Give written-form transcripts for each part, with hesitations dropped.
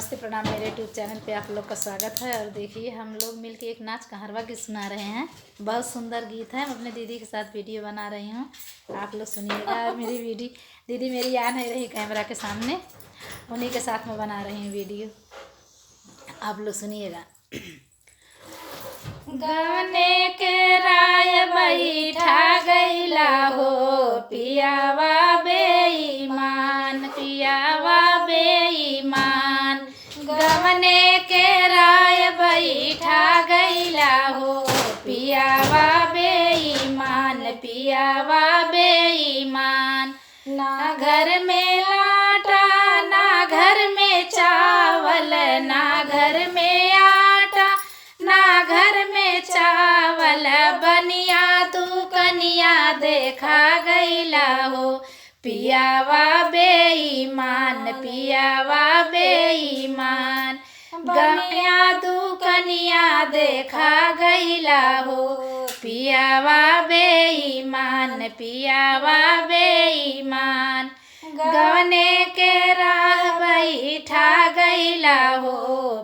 नमस्ते प्रणाम। मेरे यूट्यूब चैनल पे आप लोग का स्वागत है। और देखिए हम लोग मिलके एक नाच कहारवा गीत सुना रहे हैं। बहुत सुंदर गीत है। मैं अपने दीदी के साथ वीडियो बना रही हूँ, आप लोग सुनिएगा। और मेरी दीदी मेरी आ नहीं रही कैमरा के सामने, उन्हीं के साथ में बना रही हूँ वीडियो, आप लोग सुनिएगा। गवने के राय बैठा गईला हो पियावा बेईमान, पियावा बेईमान। गवने के राय बैठा गईला हो पियावा बेईमान, पियावा बेईमान। ना घर में लाटा ना घर में चावल, ना घर में आटा ना घर में चावल। बनिया दुकनिया देखा गईला हो पियावा बेईमान, पियावा बेईमान। बनिया दुकनिया देखा गईला हो पियावा बेईमान, पियावा बेईमान। गवने के राह बैठा गईला हो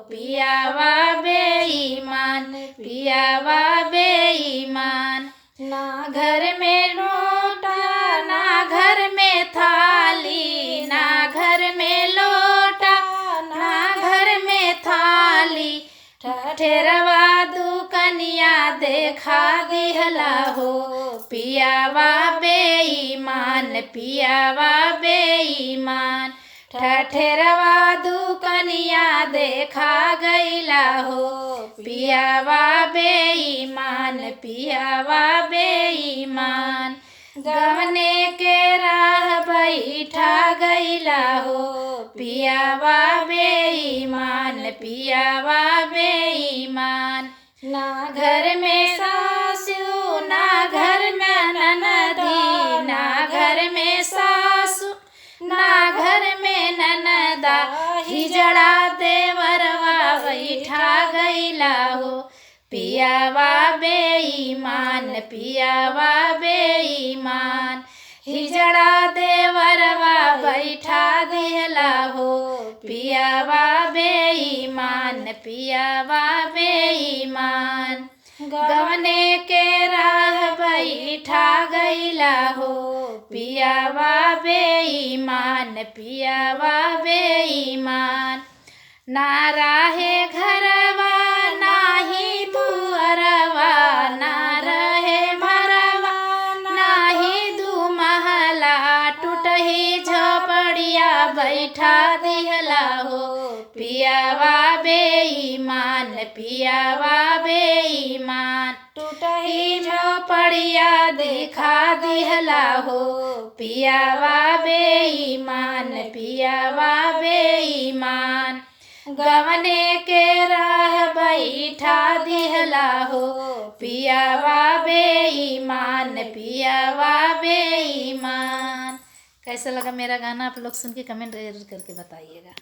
पियावा बेईमान, पियावा बेईमान। ना घर में लोटा ना घर में थाली, ना घर में लोटा ना घर में थाली। ठठेरवा दुकनिया देखा दिहला हो पियावा बेईमान, पियावा बेईमान। ठठेरवा दुकनिया देखा गईला हो पियावा बेईमान, पियावा बेईमान। गवने के राह बैठा गईला हो पियावा बेईमान, पियावा बेईमान। ना घर में सासू ना घर में ननदी, ना घर में सासू ना घर में ननदा। हिजड़ा देवरवा बैठा गईला हो पियावा बेईमान, पियावा बेईमान। हिजड़ा देवरवा बैठा दिहला हो पियावा बेईमान, पियावा बेईमान। गवने के राह बैठा गईला हो पियावा बेईमान, पियावा बेईमान। ना राहे घरवा ना ही दुअरवा, ना रहे मरवा ना ही दू महला। टूटही झोपड़िया बैठा दिहला हो पियावा बेईमान, पियावा बेईमान। टूटही झोपड़िया दिखा दिहला हो पियावा बेईमान, पियावा बेईमान। गवने के राह बैठा दिहला हो पियावा बेईमान, पियावा बेईमान। कैसा लगा मेरा गाना, आप लोग सुन के कमेंट जरूर करके बताइएगा।